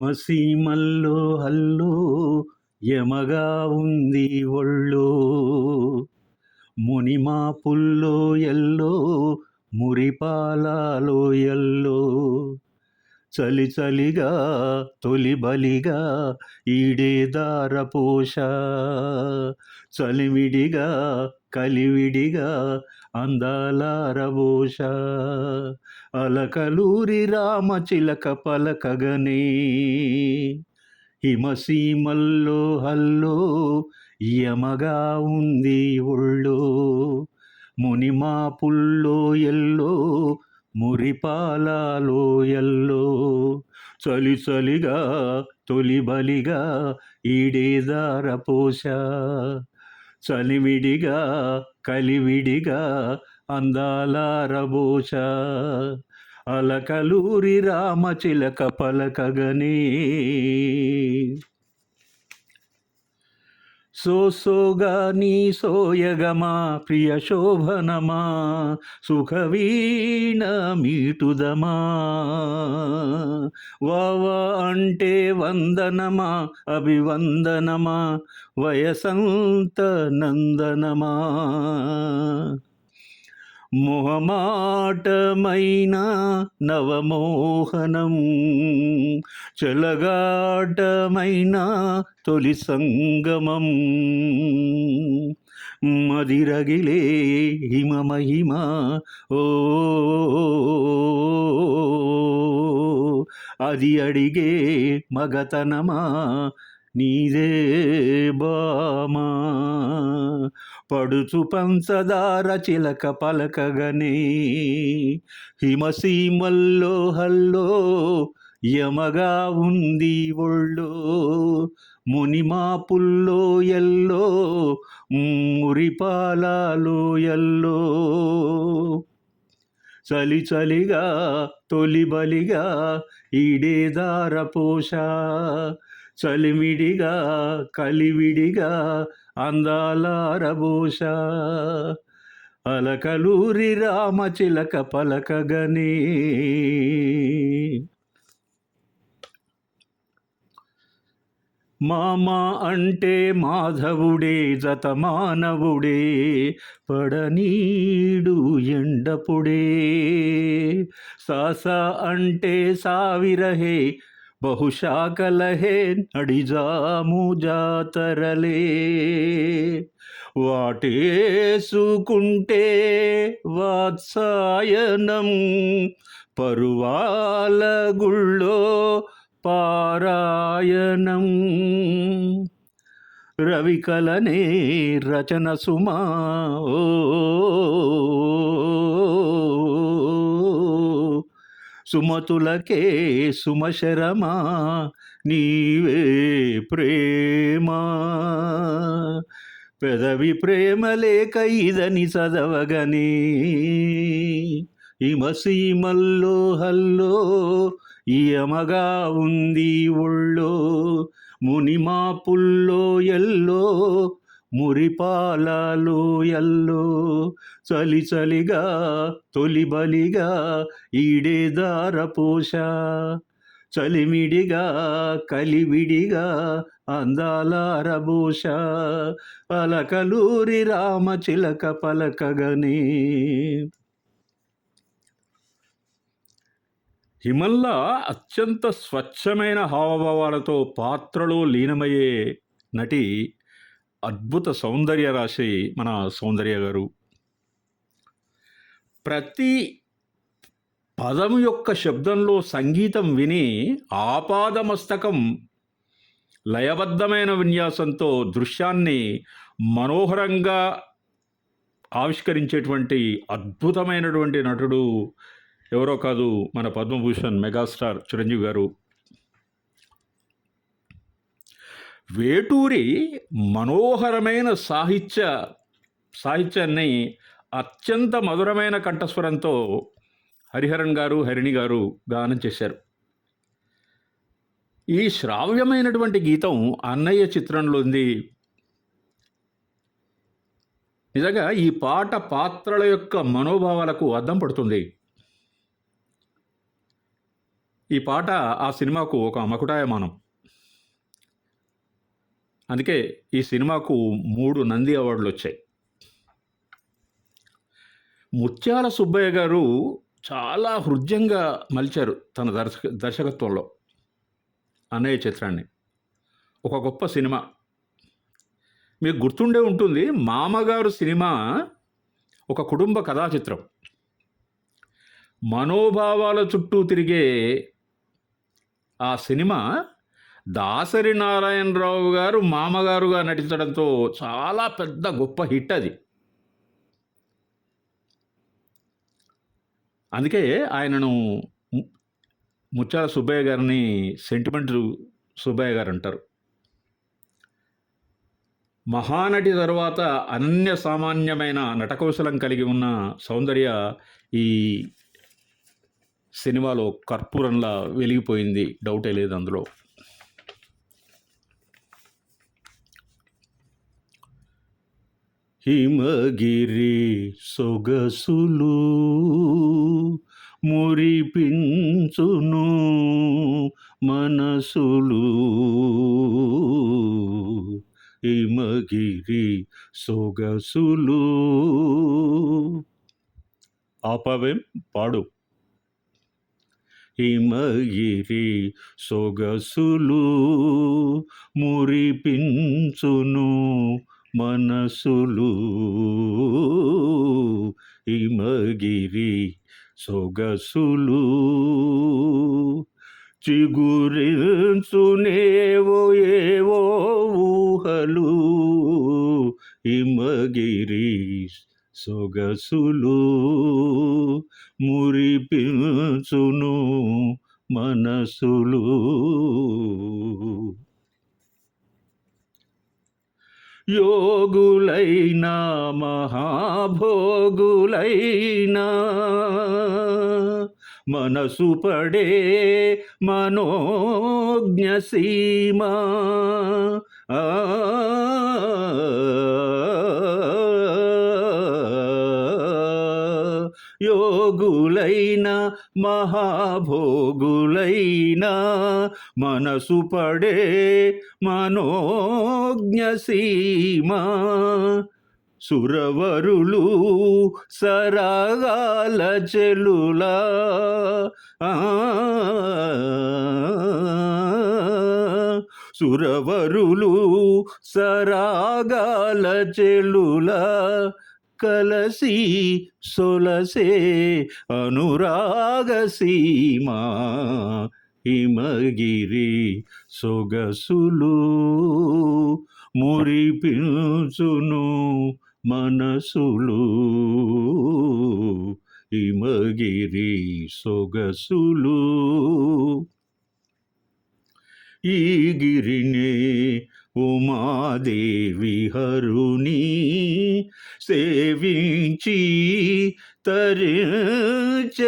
మసీమల్లో hello యమగా ఉంది ఒళ్ళో, మునిమాపుల్లో yellow మురిపాలలో yellow, చలి చలిగా తొలి బలిగా ఈడే దారపోష, చలివిడిగా కలివిడిగా అందాల రబోష, అలకలూరి రామచిలక పలకగనే హిమసీమల్లో హల్లో యమగా ఉంది ఒళ్ళో, మునిమాపుల్లో ఎల్లో మురిపాలలో ఎల్లో, చలి చలిగా తొలి బలిగా ఈడేదారపోష, చలివిడిగా కలివిడిగా అందాల రబోష, అలకలూరి రామచిలక పలకగనే సోసోగా నీ సోయగమా ప్రియ శోభనమా సుఖవీణ మీటుదమా, వావా అంటే వందనమా అభివందనమా వయసంత నందనమా, మొహమాటమైన నవమోహనం చెలగాటమైన తొలి సంగమం, మదిరగిలే హిమమహిమ ఓ అది అడిగే మగతనమా నీదే బామా, పడుచు పంచదార చిలక పలకగనే హిమసీమల్లో హల్లో యమగా ఉంది ఒళ్ళో, మునిమాపుల్లో ఎల్లో మురిపాలలో ఎల్లో, చలి చలిగా తొలి బలిగా ఈడేదారపోష, చలిమిడిగా కలివిడిగా అందాల రబోష, అలకలూరి రామచిలక పలకగనే. మామా అంటే మాధవుడే జత మానవుడే పడనీడు ఎండపుడే, సాసా అంటే సావిరహే బహుశాకలహే నడిజాము జాతరలే, వాటేసుకుంటే వాత్సాయనం పరువాల గుళ్ళో పారాయణం, రవికలనే రచన సుమా ఓ సుమతులకే సుమశరమా నీవే ప్రేమ, పెదవి ప్రేమ లేక ఇదని చదవగనే హిమసీమల్లో హల్లో యమగా ఉంది ఒళ్ళో, మునిమాపుల్లో ఎల్లో మురిపాలలో ఎల్లో, చలి చలిగా తొలి బలిగా ఈడేదారపోష, చలిమిడిగా కలివిడిగా అందాల రబోష, అలకలూరి రామచిలక పలకగనే. హిమల్లా అత్యంత స్వచ్ఛమైన హావభావాలతో పాత్రలో లీనమయ్యే నటి అద్భుత సౌందర్య రాశి మన సౌందర్య గారు. ప్రతి పదం యొక్క శబ్దంలో సంగీతం విని ఆపాదమస్తకం లయబద్ధమైన విన్యాసంతో దృశ్యాన్ని మనోహరంగా ఆవిష్కరించేటువంటి అద్భుతమైనటువంటి నటుడు ఎవరో కాదు, మన పద్మభూషణ్ మెగాస్టార్ చిరంజీవి గారు. వేటూరి మనోహరమైన సాహిత్యాన్ని అత్యంత మధురమైన కంఠస్వరంతో హరిహరన్ గారు హరిణి గారు గానం చేశారు. ఈ శ్రావ్యమైనటువంటి గీతం అన్నయ్య చిత్రంలో ఉంది. నిజంగా ఈ పాట పాత్రల యొక్క మనోభావాలకు అద్దం పడుతుంది. ఈ పాట ఆ సినిమాకు ఒక మకుటాయమానం. అందుకే ఈ సినిమాకు 3 నంది అవార్డులు వచ్చాయి. ముత్యాల సుబ్బయ్య గారు చాలా హృద్యంగా మలిచారు తన దర్శకత్వంలో అన్నయ్య చిత్రాన్ని. ఒక గొప్ప సినిమా. మీకు గుర్తుండే ఉంటుంది, మామగారు సినిమా ఒక కుటుంబ కథా చిత్రం. మనోభావాల చుట్టూ తిరిగే ఆ సినిమా దాసరి నారాయణరావు గారు మామగారుగా నటించడంతో చాలా పెద్ద గొప్ప హిట్ అది. అందుకే ఆయనను ముత్యాల సుబ్బయ్య గారిని సెంటిమెంట్ సుబ్బయ్య గారు అంటారు. మహానటి తరువాత అనన్య సామాన్యమైన నటకౌశలం కలిగి ఉన్న సౌందర్య ఈ సినిమాలో కర్పూరంలా వెలిగిపోయింది, డౌటే లేదు అందులో. హిమగిరి సొగసులు మురిపించును మనసులు, హిమగిరి సొగసులు. ఆపవేం, పాడు. హిమగిరి సొగసులు మురిపించును మనసులు, హిమగిరి సొగసులు. చిగురించునేవో ఏవో ఊహలు, హిమగిరి సొగసులు మురిపించును మనసులు. యోగులైనా మహాభోగులైనా మనసు పడే మనోజ్ఞ సీమా, యోగులైనా మహాభోగులైనా మనసు పడే మనోజ్ఞ సీమా, సురవరులు సరాగాల చెలులా, సురవరులు సరాగాల చెలులా కలసి సొలసే అనురాగ సీమా, హిమగిరి సొగసులు మురిపించును మనసులు, హిమగిరి సొగసులు. ఈ గిరినే ఉమాదేవి హరుని సేవించి తరించనేమో,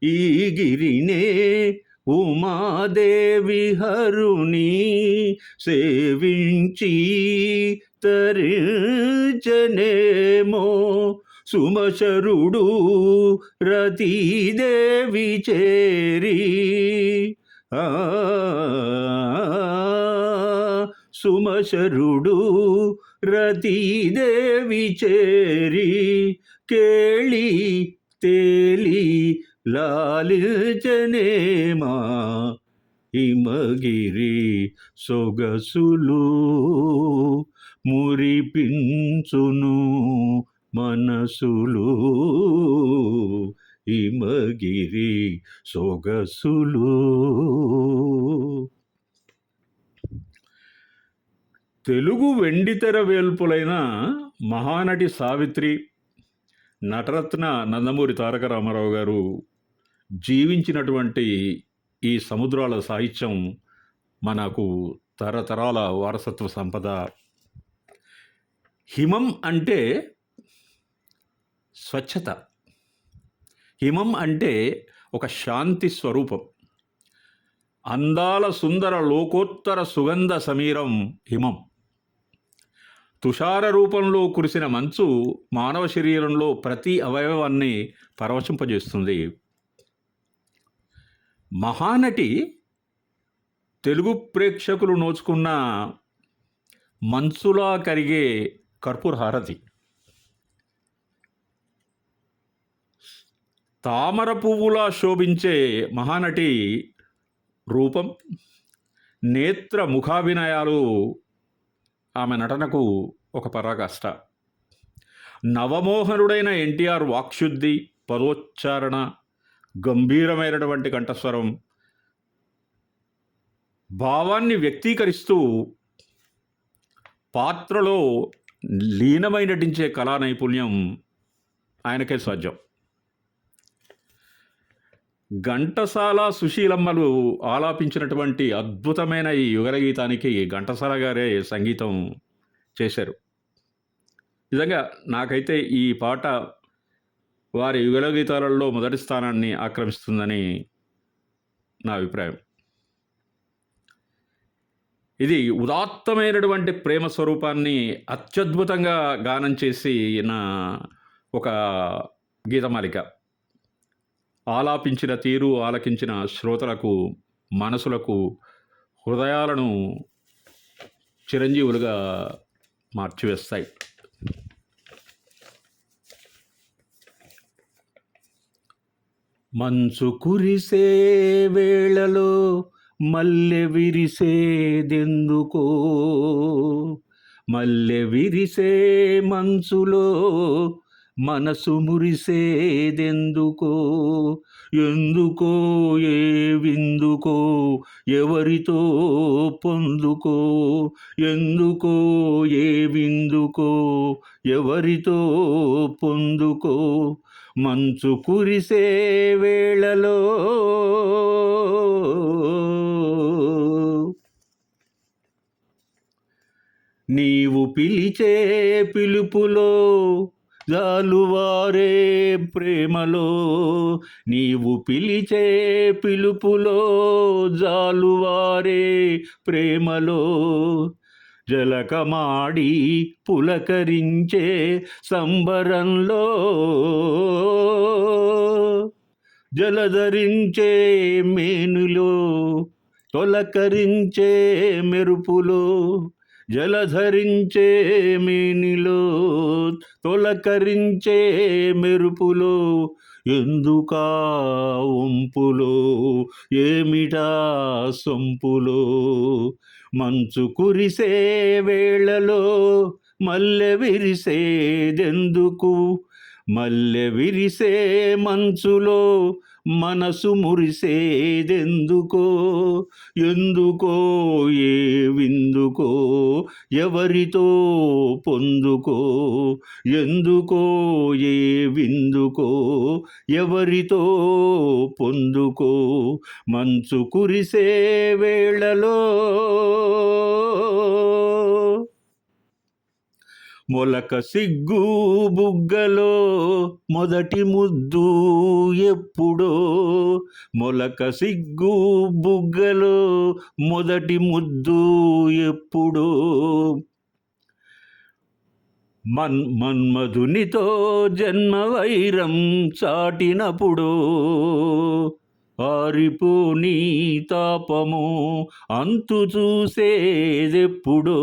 ఈ గిరినే ఉమాదేవి హరుని సేవించి తరించనేమో, సుమశరుడు రతీదేవి చేరి, సుమశరుడు రతీదేవి చేరి కేళి తేలి లాలించనేమా, హిమగిరి సొగసులు మురిపించును మనసులు, హిమగిరి సొగసులు. తెలుగు వెండితెర వేల్పులైన మహానటి సావిత్రి, నటరత్న నందమూరి తారక రామారావు గారు జీవించినటువంటి ఈ సముద్రాల సాహిత్యం మనకు తరతరాల వారసత్వ సంపద. హిమం అంటే స్వచ్ఛత, హిమం అంటే ఒక శాంతి స్వరూపం. అందాల సుందర లోకోత్తర సుగంధ సమీరం హిమం. తుషార రూపంలో కురిసిన మంచు మానవ శరీరంలో ప్రతి అవయవాన్ని పరవశింపజేస్తుంది. మహానటి తెలుగు ప్రేక్షకులు నోచుకున్న మంచులా కరిగే కర్పూర హారతి. తామర పువ్వులా శోభించే మహానటి రూపం, నేత్ర ముఖాభినయాలు ఆమె నటనకు ఒక పరాకాష్ట. నవమోహనుడైన ఎన్టీఆర్ వాక్శుద్ధి, పదోచ్చారణ, గంభీరమైనటువంటి కంఠస్వరం, భావాన్ని వ్యక్తీకరిస్తూ పాత్రలో లీనమై నటించే కళా నైపుణ్యం ఆయనకే సాధ్యం. ఘంటసాల, సుశీలమ్మలు ఆలాపించినటువంటి అద్భుతమైన ఈ యుగల గీతానికి ఘంటసాల గారే సంగీతం చేశారు. నిజంగా నాకైతే ఈ పాట వారి యుగల గీతాలలో మొదటి స్థానాన్ని ఆక్రమిస్తుందని నా అభిప్రాయం. ఇది ఉదాత్తమైనటువంటి ప్రేమ స్వరూపాన్ని అత్యద్భుతంగా గానం చేసిన ఒక గీతమాలిక. ఆలాపించిన తీరు ఆలకించిన శ్రోతలకు, మనసులకు, హృదయాలను చిరంజీవులుగా మార్చివేస్తాయి. మంచు కురిసే వేళలో మల్లె విరిసేదెందుకో, మల్లె విరిసే మంచులో మనసు మురిసేదెందుకో, ఎందుకో ఏ విందుకో ఎవరితో పొందుకో, ఎందుకో ఏ విందుకో ఎవరితో పొందుకో, మంచు కురిసే వేళలో నీవు పిలిచే పిలుపులో జాలువారే ప్రేమలో, నీవు పిలిచే పిలుపులో జాలువారే ప్రేమలో, జలకమాడి పులకరించే సంబరంలో, జలధరించే మేనులో తొలకరించే మెరుపులో, జలధరించే మేనిలో తొలకరించే మెరుపులో, ఎందుకా వంపులో ఏమిటా సొంపులో, మంచు కురిసే వేళలో మల్లె విరిసేదెందుకు, మల్లె విరిసే మంచులో మనసు మురిసేదెందుకో, ఎందుకో ఏ విందుకో ఎవరితో పొందుకో, ఎందుకో ఏ విందుకో ఎవరితో పొందుకో, మంచు కురిసే వేళలో మొలక సిగ్గు బుగ్గలో మొదటి ముద్దు ఎప్పుడో, మొలక సిగ్గు బుగ్గలో మొదటి ముద్దు ఎప్పుడో, మన్మధునితో జన్మ వైరం చాటినప్పుడు, ఆరిపోని తాపము అంతు చూసేదెప్పుడో,